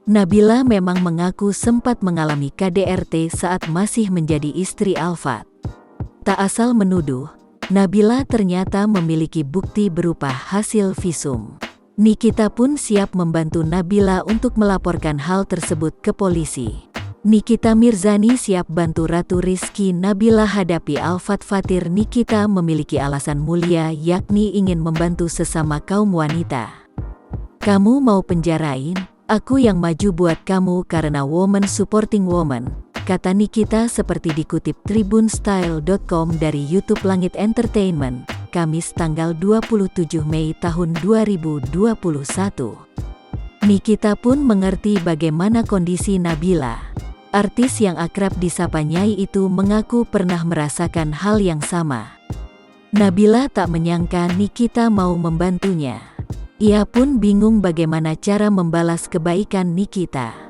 Nabila memang mengaku sempat mengalami KDRT saat masih menjadi istri Alfat. Tak asal menuduh, Nabila ternyata memiliki bukti berupa hasil visum. Nikita pun siap membantu Nabila untuk melaporkan hal tersebut ke polisi. Nikita Mirzani siap bantu Ratu Rizky Nabila hadapi Alfat Fatir. Nikita memiliki alasan mulia, yakni ingin membantu sesama kaum wanita. Kamu mau penjarain? Aku yang maju buat kamu karena woman supporting woman, kata Nikita seperti dikutip tribunstyle.com dari YouTube Langit Entertainment, Kamis tanggal 27 Mei tahun 2021. Nikita pun mengerti bagaimana kondisi Nabila. Artis yang akrab disapa Nyai itu mengaku pernah merasakan hal yang sama. Nabila tak menyangka Nikita mau membantunya. Ia pun bingung bagaimana cara membalas kebaikan Nikita.